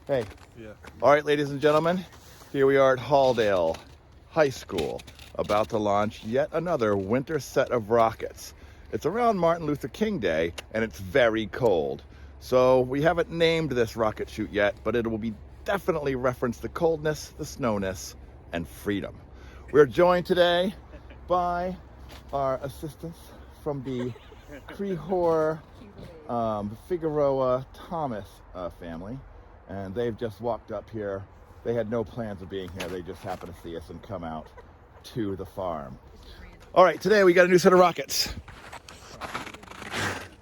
Hey. Yeah. All right, ladies and gentlemen, here we are at Halldale High School, about to launch yet another winter set of rockets. It's around Martin Luther King Day, and it's very cold. So we haven't named this rocket shoot yet, but it will be definitely reference the coldness, the snowness, and freedom. We're joined today by our assistants from the Crehor Figueroa Thomas family, and they've just walked up here. They had no plans of being here. They just happened to see us and come out to the farm. All right, today we got a new set of rockets.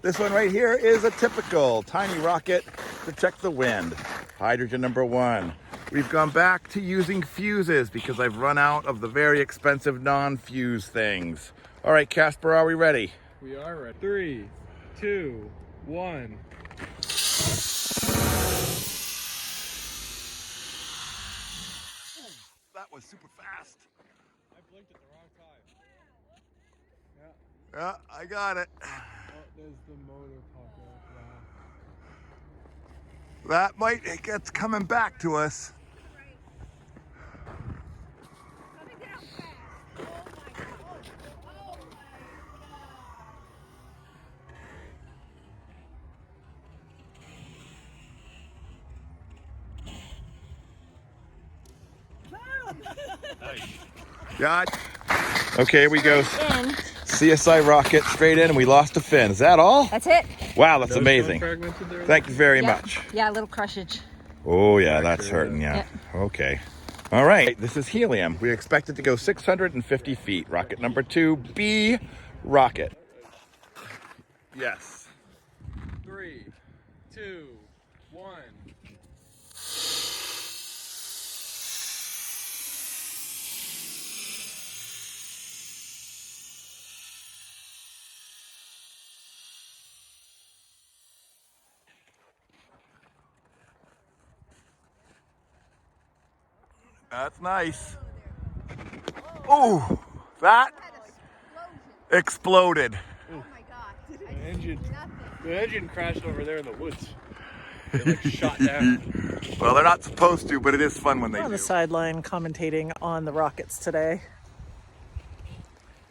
This one right here is a typical tiny rocket to check the wind. Hydrogen number 1. We've gone back to using fuses because I've run out of the very expensive non-fuse things. All right, Casper, are we ready? We are ready. 3, 2, 1. That was super fast. I blinked at the wrong time. Yeah, I got it. Oh, there's the motor popping up now. That might, it's coming back to us. Coming down fast. Oh my God. Oh Nice. Got. Okay, here we go. CSI rocket straight in, and we lost a fin. Is that all? That's it. Wow, that's amazing. Thank you very much. Yeah, a little crushage. Oh yeah, that's hurting. Yeah. Yep. Okay. All right. This is helium. We expect it to go 650 feet. Rocket number 2, B rocket. Yes. 3, 2, 1. That's nice. Oh, that exploded. Oh my God. The engine crashed over there in the woods. It like shot down. Well, they're not supposed to, but it is fun when they We're on do. the sideline commentating on the rockets today.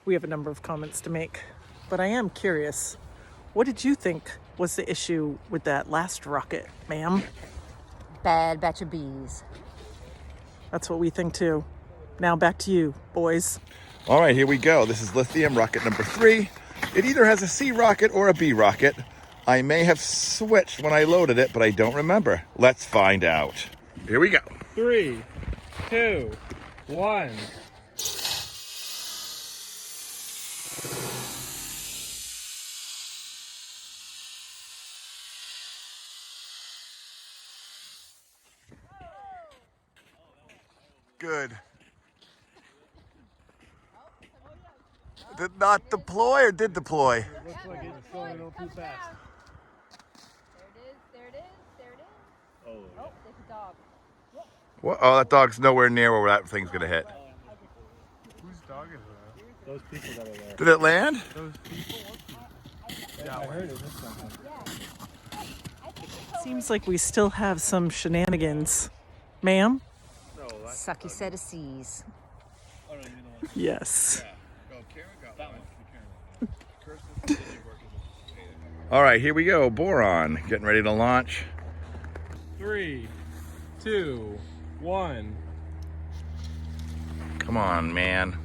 We have a number of comments to make, but I am curious. What did you think was the issue with that last rocket, ma'am? Bad batch of bees. That's what we think too. Now back to you, boys. All right, here we go. This is lithium rocket number 3. It either has a C rocket or a B rocket. I may have switched when I loaded it, but I don't remember. Let's find out. Here we go. 3, 2, 1. Good. Did not deploy or did deploy? It looks like it's going a little too fast. There it is. Oh, there's a dog. What? Oh, that dog's nowhere near where that thing's gonna hit. Whose dog is that? Those people that are there. Did it land? Those people? Yeah, I heard it this time. Seems like we still have some shenanigans. Ma'am? Sucky set of C's. Yes. All right, here we go. Boron, getting ready to launch. 3, 2, 1. Come on, man.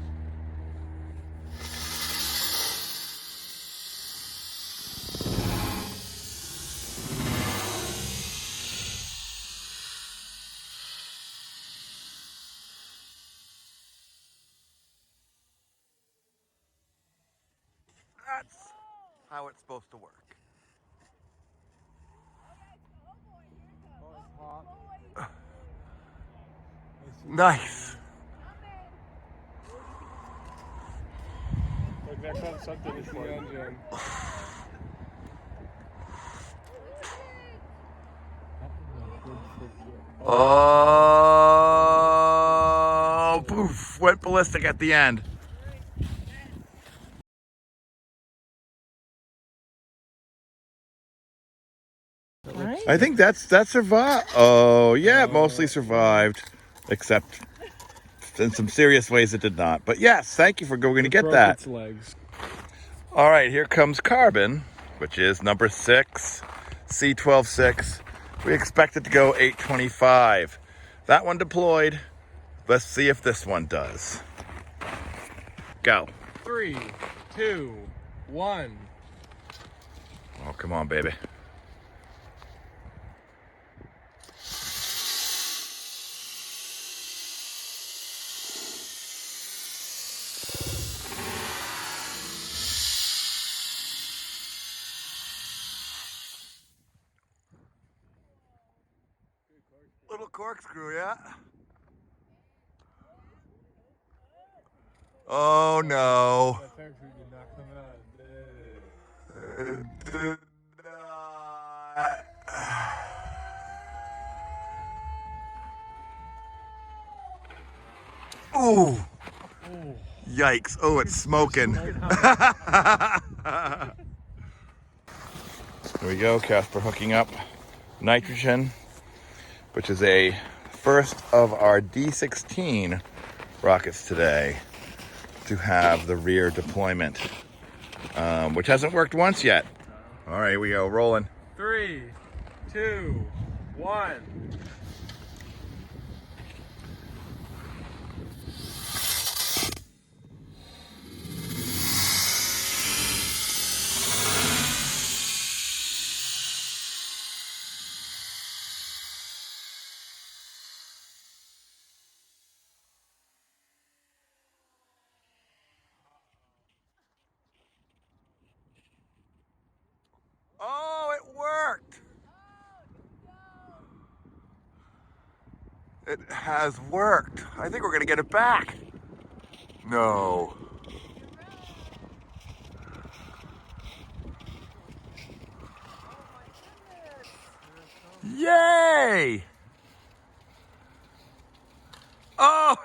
That's how it's supposed to work. Nice. Like that comes something to the engine. Oh, poof, went ballistic at the end. Right? I think that survived. Oh, yeah, it mostly survived, except in some serious ways it did not. But yes, thank you for going to get broke that. its legs. All right, here comes Carbon, which is number 6, C12-6. We expect it to go 825. That one deployed. Let's see if this one does. Go. 3, 2, 1. Oh, come on, baby. Little corkscrew, yeah. Oh no. That parachute did not come out. It did not. Ooh. Yikes. Oh, it's smoking. Here we go, Casper hooking up nitrogen, which is a first of our D16 rockets today to have the rear deployment, which hasn't worked once yet. All right, here we go, rolling. 3, 2, 1. Oh, it worked. It has worked. I think we're gonna get it back. No. Yay! Oh,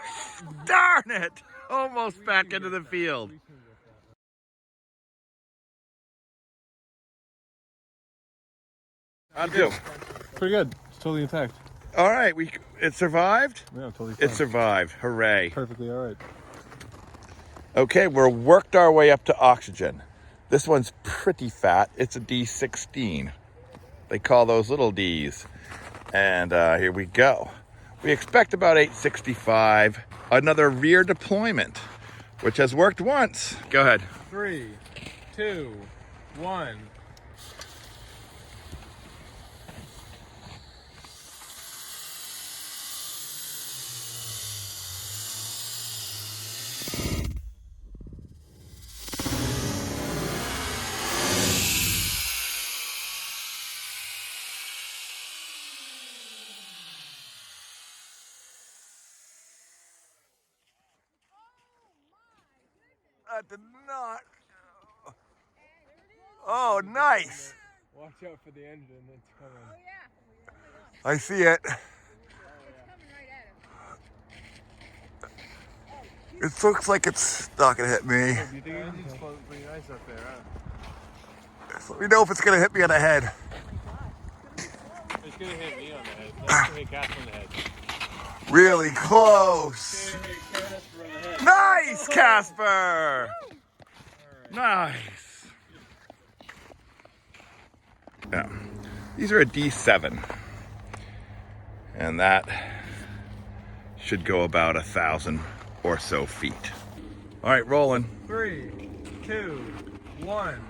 darn it! Almost back into the field. How'd it do? Pretty good. It's totally intact. All right, it survived? Yeah, totally fine. It survived. Hooray. Perfectly all right. Okay, we're worked our way up to oxygen. This one's pretty fat. It's a D16. They call those little Ds. And here we go. We expect about 865. Another rear deployment, which has worked once. Go ahead. 3, 2, 1. That did not. Oh, nice. Watch out for the engine. It's coming. Oh, yeah. I see it. It's coming right at him. It looks like it's not gonna hit me. You think the engine's floating pretty nice up there, huh? Let me know if it's gonna hit me on the head. It's gonna hit me on the head. It's gonna hit Cass on the head. Really close. It's gonna hit Casper on the head. Nice, Casper. Nice. Yeah. These are a D7. And that should go about 1,000 or so feet. All right, rolling. 3, 2, 1.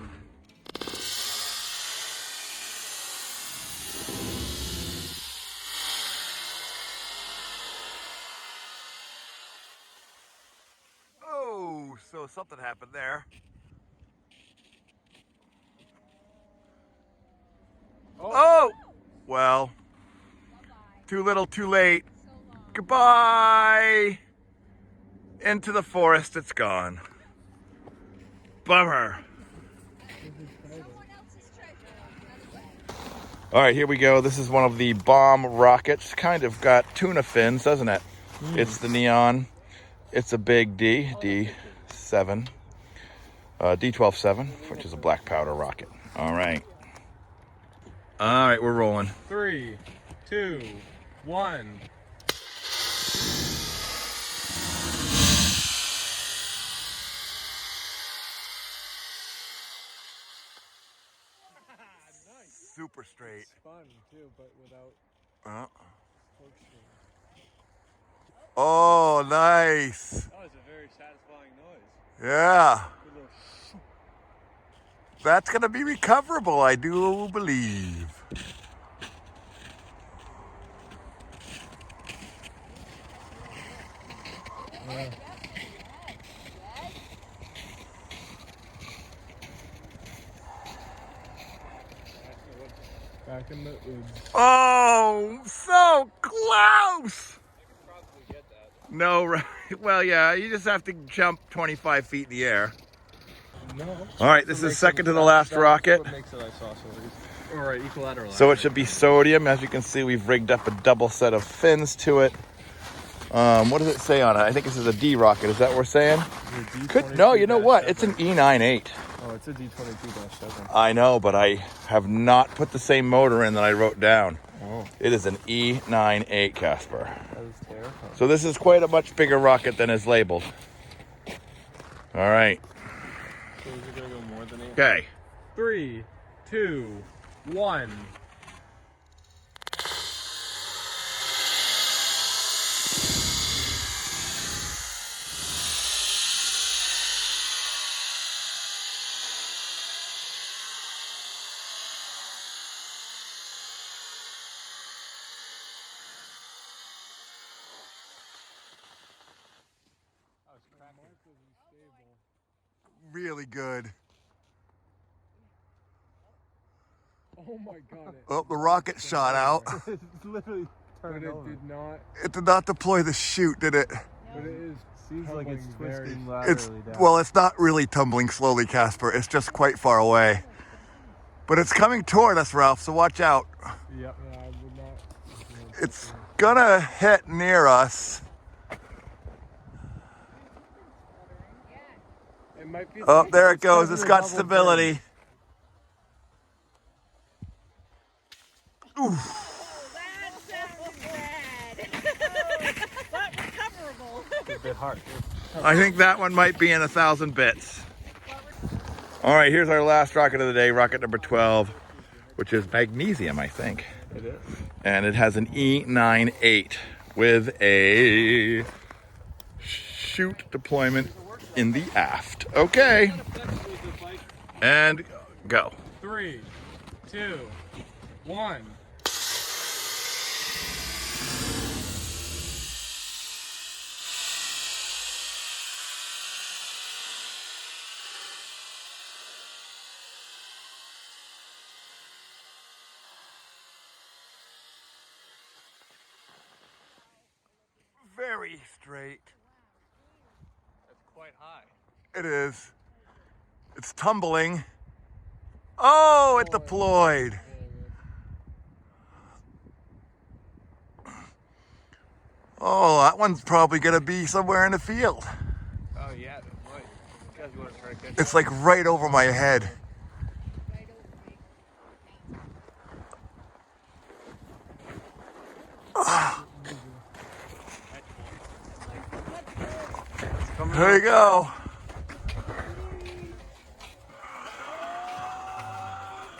Oh, so something happened there. Oh, well, too little, too late. Goodbye. Into the forest, it's gone. Bummer. Someone else's treasure. All right, here we go. This is one of the bomb rockets. Kind of got tuna fins, doesn't it? It's the Neon. It's a big D7, D12-7, which is a black powder rocket. All right. All right, we're rolling. 3, 2, 1. Super straight. Fun too, but without corkscrew. Oh, nice. That was a very satisfying noise. Yeah. Good little That's going to be recoverable, I do believe. back in the woods. Oh, so close. Probably get that. No, right. Well, yeah, you just have to jump 25 feet in the air. No. All right, this is second to the last rocket. What makes it isosceles? Or equilateral. So it should be sodium. As you can see, we've rigged up a double set of fins to it. What does it say on it? I think this is a D rocket. Is that what we're saying? No, you know what? It's an E98. Oh, it's a D22-7. I know, but I have not put the same motor in that I wrote down. Oh, It is an E98, Casper. that is terrifying. So this is quite a much bigger rocket than is labeled. All right. So is it gonna go more than 8? Okay. 3, 2, 1. Really good. Oh my god! Oh, the rocket shot out. It literally turned over. It did not. It did not deploy the chute, did it? But it is. Seems like it's twisting It's well, it's not really tumbling slowly, Casper. It's just quite far away. But it's coming toward us, Ralph, so watch out. Yep. Yeah, I would not. It's gonna hit near us. It might be. Oh, there it goes. It's got stability. That sounded bad. But recoverable. It's a bit hard. I think that one might be in 1,000 bits. All right, here's our last rocket of the day, rocket number 12, which is magnesium, I think. It is. And it has an E98 with a chute deployment in the aft. Okay, and go. 3, 2, 1. Very straight. That's quite high. It is. It's tumbling. Oh, it deployed. Oh, that one's probably gonna be somewhere in the field. Oh yeah, it might. You guys want to try to catch It's like right over my head. There you go.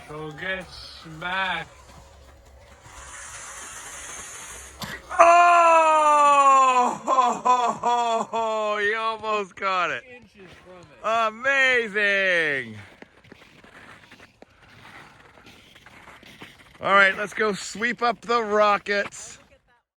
Go get smacked. Oh, you almost got it. Inches from it. Amazing. All right, let's go sweep up the rockets.